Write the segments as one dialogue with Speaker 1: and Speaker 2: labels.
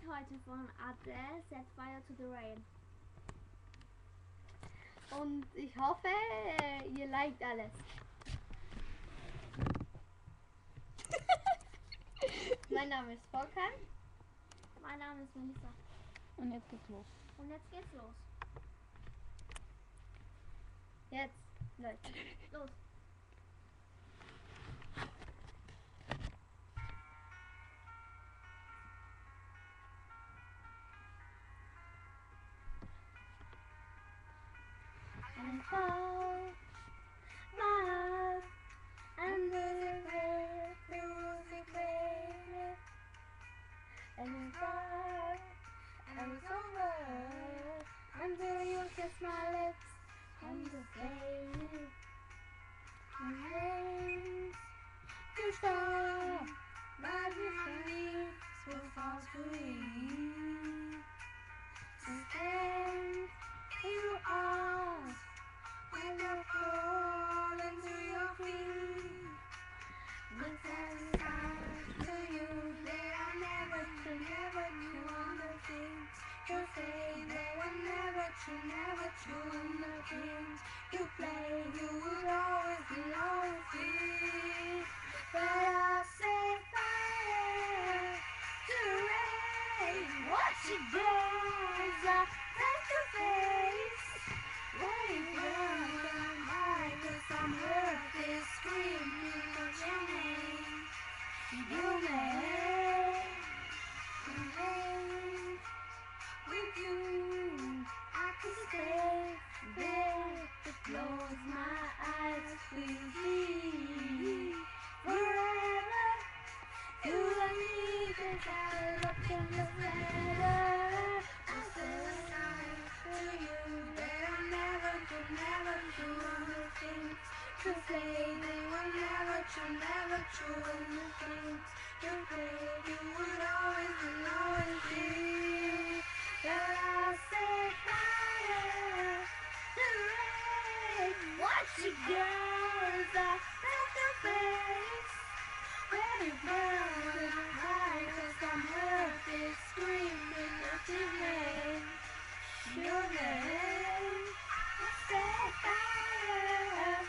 Speaker 1: heute von Adele, Set Fire to the Rain.
Speaker 2: Und ich hoffe, ihr liked alles. Mein Name ist Volkan.
Speaker 1: Mein Name ist Melissa.
Speaker 3: Und jetzt geht's los.
Speaker 1: Und jetzt geht's los.
Speaker 2: Jetzt, Leute.
Speaker 1: Los.
Speaker 2: And fall, love, and the music baby, and it's dark, and it's over, until you kiss my lips, and the baby, and hands to stop, but your face will fall sweet, to stand in your arms. And I'll fall into your feet. But as I to you, they are never to understand. You say they were never to understand. You play, you will always be. But I'll set fire to the rain. Watch it burns up face to face. Let it burn down like some earth is screaming out your name. You may with you. I could stay there to close my eyes with you forever. You and me, 'cause I look in the mirror. I say to you that I never understand. To say they were never true understand. To say you would always be. But I'll set fire to the rain. Watch it girls are face to face. Let it burn like some earth is screaming out your name. Your name. Set fire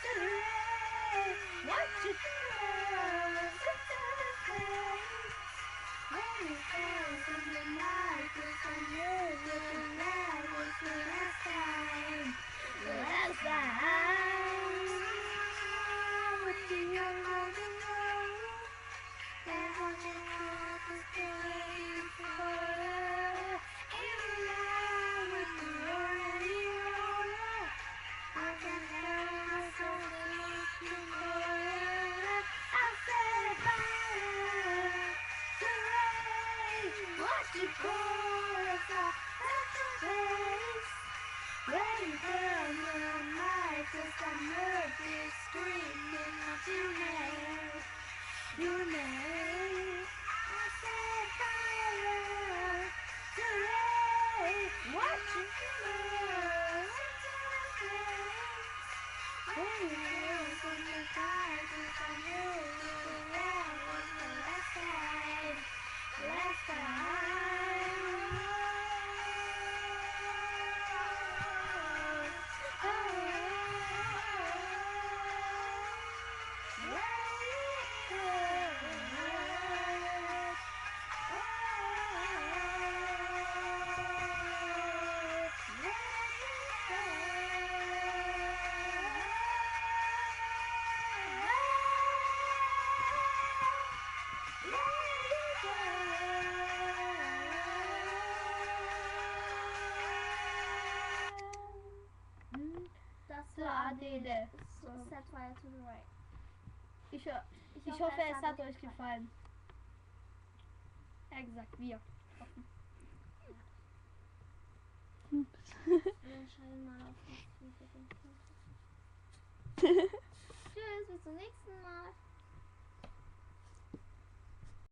Speaker 2: to the rain. Watch it burn into the face. Let it burn from the night. 'Cause I knew that was the last time. The last time. With the young golden girl. And on your heart is playing for her. In love with the already roller. I can help myself looking for her. I set fire to the rain. Watch it pour us up face to face. Let it burn your night, 'cause some earth is screaming out your name. Your name. I set fire to the rain. Watch it burn into the face. When it burns from the sky, 'cause I knew that was the last time. Last time.
Speaker 1: Das
Speaker 2: So,
Speaker 1: war
Speaker 2: Adele.
Speaker 1: so Set Fire to the Rain.
Speaker 2: Ich hoffe, es hat euch gefallen. Ja, gesagt, wir.
Speaker 1: Wir schreiben mal auf die Tschüss, bis zum nächsten Mal.